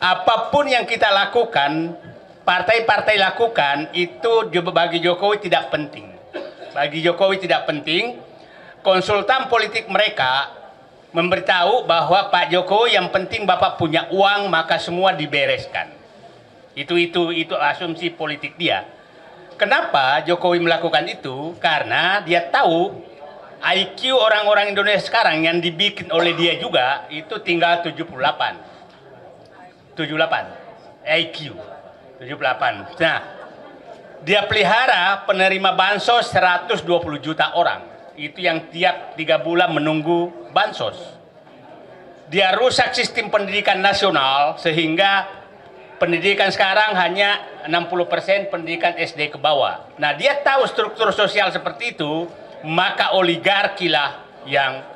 apapun yang kita lakukan, partai-partai lakukan, itu bagi Jokowi tidak penting. Bagi Jokowi tidak penting. Konsultan politik mereka memberitahu bahwa Pak Jokowi yang penting Bapak punya uang, maka semua dibereskan. Itu asumsi politik dia. Kenapa Jokowi melakukan itu? Karena dia tahu IQ orang-orang Indonesia sekarang yang dibikin oleh dia juga itu tinggal 78 IQ 78. Nah, dia pelihara penerima bansos 120 juta orang. Itu yang tiap 3 bulan menunggu bansos. Dia rusak sistem pendidikan nasional sehingga pendidikan sekarang hanya 60% pendidikan SD ke bawah. Nah, dia tahu struktur sosial seperti itu, maka oligarki lah yang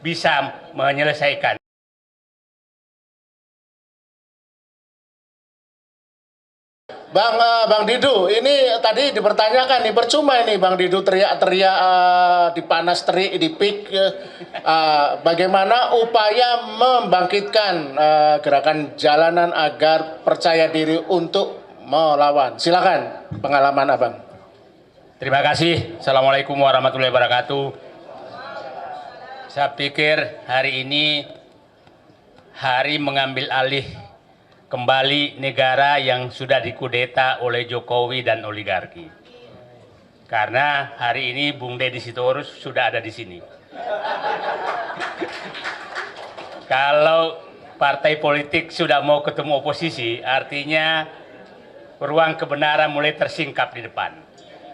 bisa menyelesaikan. Bang Didu, ini tadi dipertanyakan nih, percuma ini Bang Didu teriak-teriak dipanas terik di pik, bagaimana upaya membangkitkan gerakan jalanan agar percaya diri untuk melawan. Silakan pengalaman Abang. Terima kasih. Assalamualaikum warahmatullahi wabarakatuh. Saya pikir hari ini hari mengambil alih kembali negara yang sudah dikudeta oleh Jokowi dan oligarki. Karena hari ini Bung Deddy Sitorus sudah ada di sini. Kalau partai politik sudah mau ketemu oposisi, artinya ruang kebenaran mulai tersingkap di depan.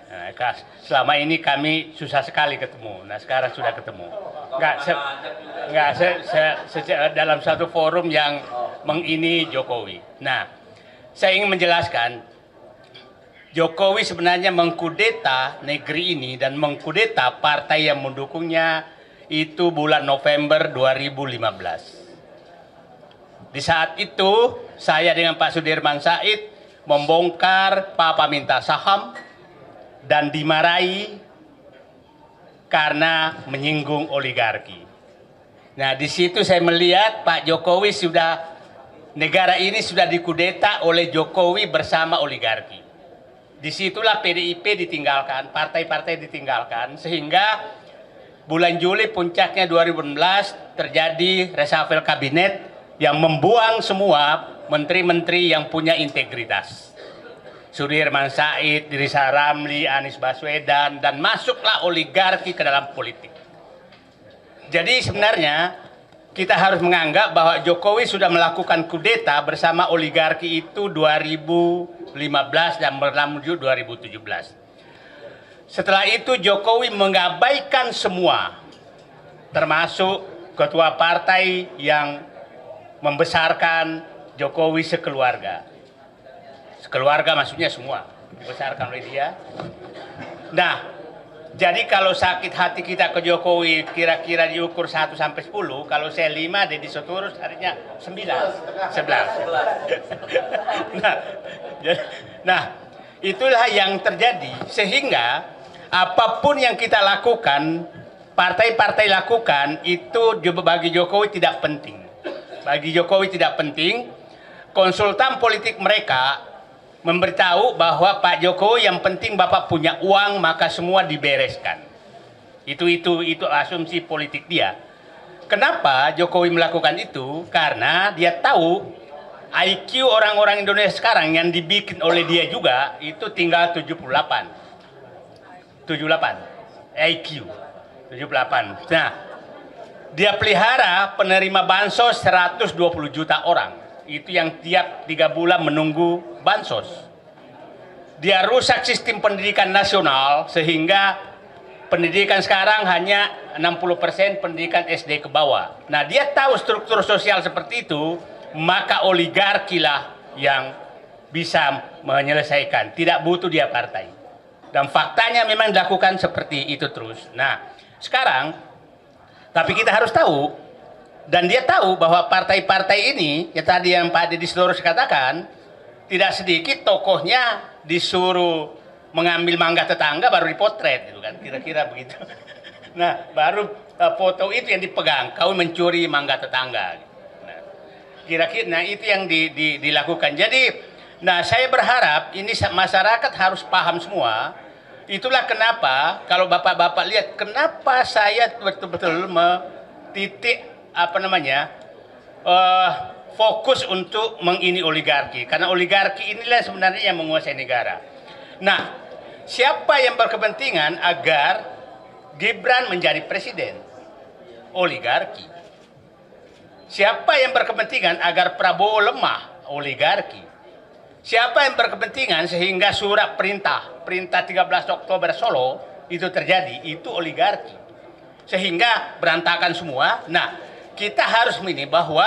Nah, selama ini kami susah sekali ketemu. Nah, sekarang sudah ketemu. Dalam satu forum yang mengini Jokowi. Nah, saya ingin menjelaskan, Jokowi sebenarnya mengkudeta negeri ini dan mengkudeta partai yang mendukungnya itu bulan November 2015. Di saat itu, saya dengan Pak Sudirman Said membongkar Papa minta saham dan dimarahi karena menyinggung oligarki. Nah, di situ saya melihat Pak Jokowi negara ini sudah dikudeta oleh Jokowi bersama oligarki. Disitulah PDIP ditinggalkan, partai-partai ditinggalkan, sehingga bulan Juli puncaknya 2016 terjadi reshuffle kabinet yang membuang semua menteri-menteri yang punya integritas. Sudirman Said, Rizal Ramli, Anies Baswedan, dan masuklah oligarki ke dalam politik. Jadi sebenarnya kita harus menganggap bahwa Jokowi sudah melakukan kudeta bersama oligarki itu 2015 dan berlanjut 2017. Setelah itu Jokowi mengabaikan semua, termasuk ketua partai yang membesarkan Jokowi sekeluarga. Sekeluarga maksudnya semua dibesarkan oleh dia. Nah, jadi kalau sakit hati kita ke Jokowi kira-kira diukur 1 sampai 10, kalau saya 5, Deddy Sitorus artinya 9, 11. Nah, itulah yang terjadi sehingga apapun yang kita lakukan, partai-partai lakukan, itu bagi Jokowi tidak penting. Bagi Jokowi tidak penting. Konsultan politik mereka memberitahu bahwa Pak Jokowi yang penting Bapak punya uang, maka semua dibereskan. Itu asumsi politik dia. Kenapa Jokowi melakukan itu? Karena dia tahu IQ orang-orang Indonesia sekarang yang dibikin oleh dia juga itu tinggal 78 IQ 78. Nah, dia pelihara penerima bansos 120 juta orang. Itu yang tiap 3 bulan menunggu bansos. Dia rusak sistem pendidikan nasional sehingga pendidikan sekarang hanya 60% pendidikan SD ke bawah. Nah, dia tahu struktur sosial seperti itu, maka oligarki lah yang bisa menyelesaikan. Tidak butuh dia partai. Dan faktanya memang dilakukan seperti itu terus. Nah, sekarang tapi kita harus tahu, dan dia tahu bahwa partai-partai ini, ya tadi yang Pak Deddy Sitorus katakan, tidak sedikit tokohnya disuruh mengambil mangga tetangga baru dipotret, gitu kan, kira-kira begitu. Nah, baru foto itu yang dipegang, kau mencuri mangga tetangga. Nah, Kira-kira, nah itu yang dilakukan. Jadi, nah saya berharap ini masyarakat harus paham semua. Itulah kenapa kalau bapak-bapak lihat, kenapa saya betul-betul mentitik fokus untuk mengini oligarki. Karena oligarki inilah sebenarnya yang menguasai negara. Nah, siapa yang berkepentingan agar Gibran menjadi presiden? Oligarki. Siapa yang berkepentingan agar Prabowo lemah? Oligarki. Siapa yang berkepentingan sehingga surat perintah 13 Oktober Solo itu terjadi? Itu oligarki. Sehingga berantakan semua. Nah, kita harus ini bahwa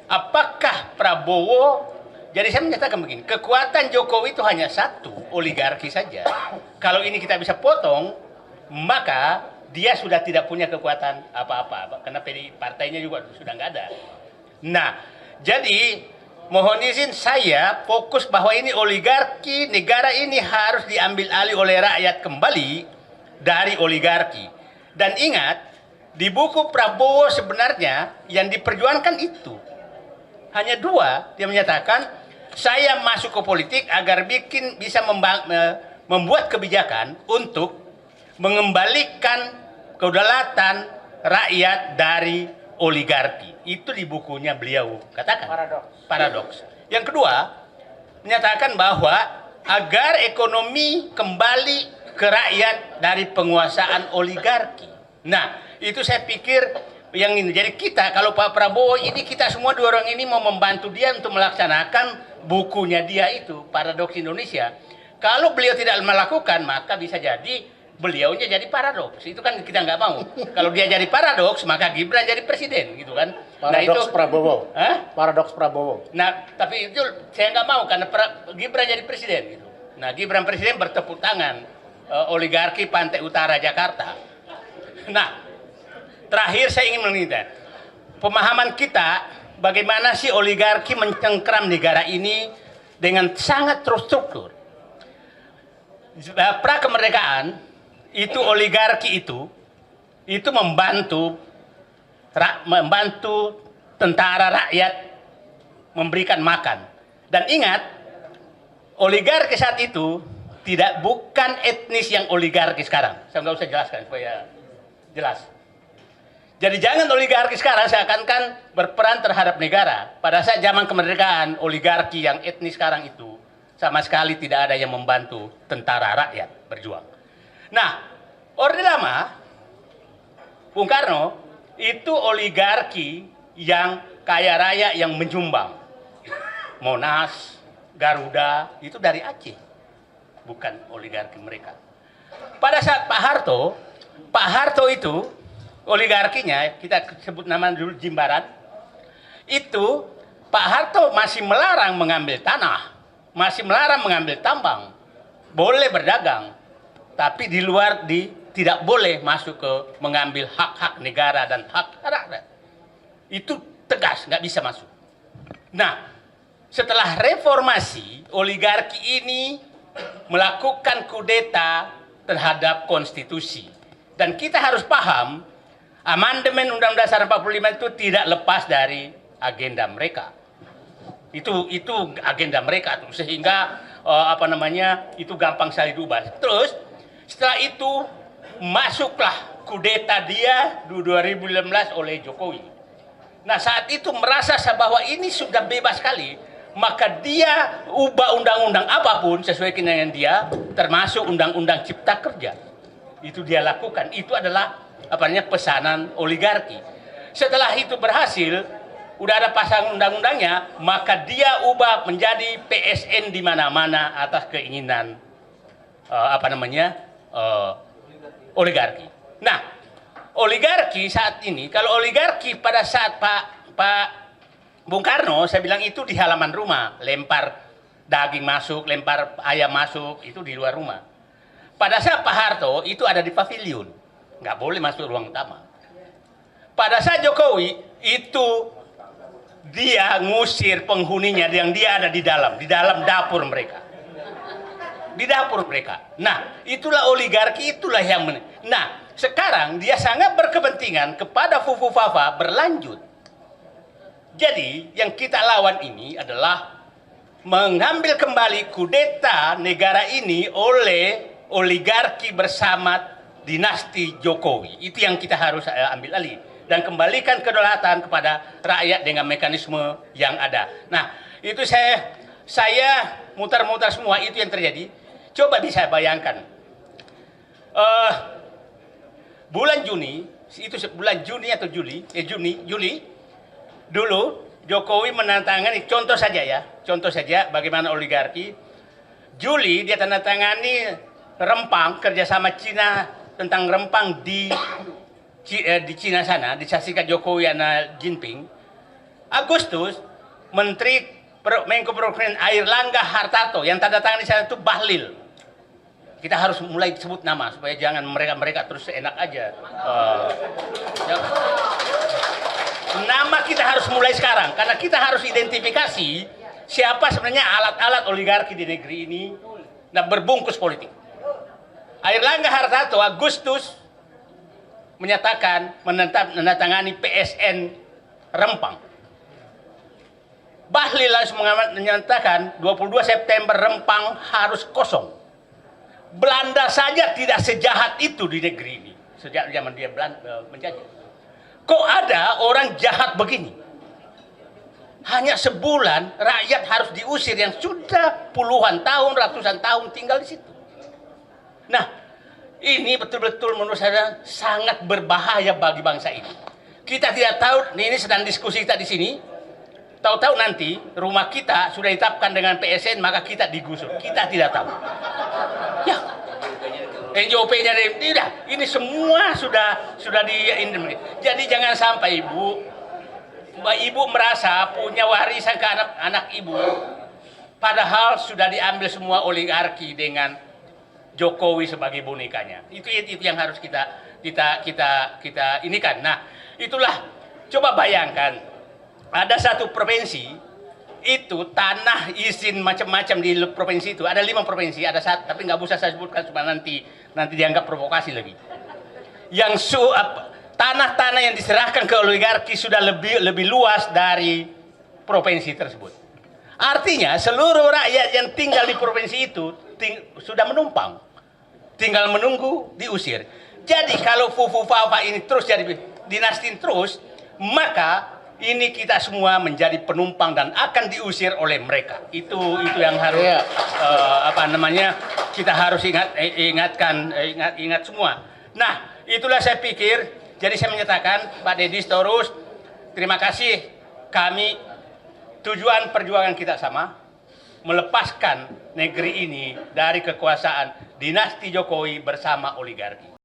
apakah Prabowo, jadi saya menyatakan begini, kekuatan Jokowi itu hanya satu, oligarki saja. Kalau ini kita bisa potong, maka dia sudah tidak punya kekuatan apa-apa, karena partainya juga sudah nggak ada. Nah, jadi mohon izin saya fokus bahwa ini oligarki, negara ini harus diambil alih oleh rakyat kembali dari oligarki. Dan ingat, di buku Prabowo sebenarnya yang diperjuangkan itu hanya dua. Dia menyatakan, saya masuk ke politik agar bisa membuat kebijakan untuk mengembalikan kedaulatan rakyat dari oligarki. Itu di bukunya beliau katakan. Paradoks. Yang kedua, menyatakan bahwa agar ekonomi kembali ke rakyat dari penguasaan oligarki. Nah, itu saya pikir yang ini. Jadi kita, kalau Pak Prabowo ini, kita semua dua orang ini mau membantu dia untuk melaksanakan bukunya dia itu, Paradoks Indonesia. Kalau beliau tidak melakukan, maka bisa jadi beliaunya jadi paradoks. Itu kan kita nggak mau. Kalau dia jadi paradoks, maka Gibran jadi presiden, gitu kan. Paradoks Prabowo. Hah? Paradoks Prabowo. Nah, tapi itu saya nggak mau karena Gibran jadi presiden, gitu. Nah, Gibran presiden bertepuk tangan oligarki Pantai Utara Jakarta. Nah, terakhir saya ingin meminta pemahaman kita bagaimana sih oligarki mencengkram negara ini dengan sangat terstruktur. Pra kemerdekaan itu oligarki itu membantu tentara rakyat memberikan makan. Dan ingat, oligarki saat itu bukan etnis yang oligarki sekarang. Saya nggak usah jelaskan supaya jelas. Jadi jangan oligarki sekarang seakan-akan berperan terhadap negara. Pada saat zaman kemerdekaan, oligarki yang etnis sekarang itu sama sekali tidak ada yang membantu tentara rakyat berjuang. Nah, Orde Lama, Bung Karno, itu oligarki yang kaya raya yang menyumbang. Monas, Garuda, itu dari Aceh. Bukan oligarki mereka. Pada saat Pak Harto itu, oligarkinya, kita sebut nama dulu Jimbaran, itu Pak Harto masih melarang mengambil tanah, masih melarang mengambil tambang, boleh berdagang, tapi di luar tidak boleh masuk ke mengambil hak-hak negara dan hak rakyat. Itu tegas, nggak bisa masuk. Nah, setelah reformasi, oligarki ini melakukan kudeta terhadap konstitusi. Dan kita harus paham, amandemen Undang-Undang Dasar 45 itu tidak lepas dari agenda mereka. Itu agenda mereka tuh, sehingga itu gampang sekali diubah. Terus setelah itu masuklah kudeta dia 2015 oleh Jokowi. Nah, saat itu merasa bahwa ini sudah bebas sekali, maka dia ubah undang-undang apapun sesuai dengan dia, termasuk undang-undang Cipta Kerja. Itu dia lakukan. Itu adalah pesanan oligarki. Setelah itu berhasil, udah ada pasang undang-undangnya, maka dia ubah menjadi PSN di mana-mana atas keinginan oligarki. Nah, oligarki saat ini, kalau oligarki pada saat Pak Bung Karno, saya bilang itu di halaman rumah, lempar daging masuk, lempar ayam masuk, itu di luar rumah. Pada saat Pak Harto itu ada di pavilion, nggak boleh masuk ruang utama. Pada saat Jokowi itu dia ngusir penghuninya yang dia ada di dalam dapur mereka. Di dapur mereka. Nah, itulah oligarki, itulah yang Nah, sekarang dia sangat berkepentingan kepada Fufu Fafa berlanjut. Jadi yang kita lawan ini adalah mengambil kembali kudeta negara ini oleh oligarki bersama dinasti Jokowi. Itu yang kita harus ambil alih dan kembalikan kedaulatan kepada rakyat dengan mekanisme yang ada. Nah, itu saya mutar-mutar semua itu yang terjadi. Coba bisa bayangkan. Bulan Juni, itu bulan Juni atau Juli, Juli dulu Jokowi menandatangani, contoh saja bagaimana oligarki. Juli dia tandatangani rempang kerjasama Cina tentang rempang di Cina sana, disaksikan Jokowi dan Jinping. Agustus Menko Perekonomian Airlangga Hartarto yang tanda tangan di sana itu Bahlil. Kita harus mulai sebut nama supaya jangan mereka terus enak aja. Nama kita harus mulai sekarang karena kita harus identifikasi siapa sebenarnya alat-alat oligarki di negeri ini dan berbungkus politik. Airlangga Hartarto Agustus menyatakan menandatangani PSN Rempang. Bahlil langsung menyatakan 22 September Rempang harus kosong. Belanda saja tidak sejahat itu di negeri ini sejak zaman dia menjajah. Kok ada orang jahat begini? Hanya sebulan rakyat harus diusir yang sudah puluhan tahun, ratusan tahun tinggal di situ. Nah, ini betul-betul menurut saya sangat berbahaya bagi bangsa ini. Kita tidak tahu, ini sedang diskusi kita di sini. Tahu-tahu nanti rumah kita sudah ditetapkan dengan PSN, maka kita digusur. Kita tidak tahu. Ya, NJOP-nya tidak. Ini semua sudah di. Jadi jangan sampai ibu merasa punya warisan ke anak ibu, padahal sudah diambil semua oligarki dengan Jokowi sebagai bonekanya. Itu yang harus kita inikan. Nah, itulah coba bayangkan. Ada satu provinsi itu tanah izin macam-macam di provinsi itu. Ada 5 provinsi, ada satu, tapi nggak usah saya sebutkan supaya nanti dianggap provokasi lagi. Yang tanah-tanah yang diserahkan ke oligarki sudah lebih luas dari provinsi tersebut. Artinya seluruh rakyat yang tinggal di provinsi itu sudah menumpang, tinggal menunggu diusir. Jadi kalau Fufu-Fafa ini terus jadi dinasti terus, maka ini kita semua menjadi penumpang dan akan diusir oleh mereka. Itu yang harus kita harus ingat semua. Nah, itulah saya pikir. Jadi saya menyatakan Pak Deddy Sitorus, terima kasih. Kami tujuan perjuangan kita sama, melepaskan negeri ini dari kekuasaan dinasti Jokowi bersama oligarki.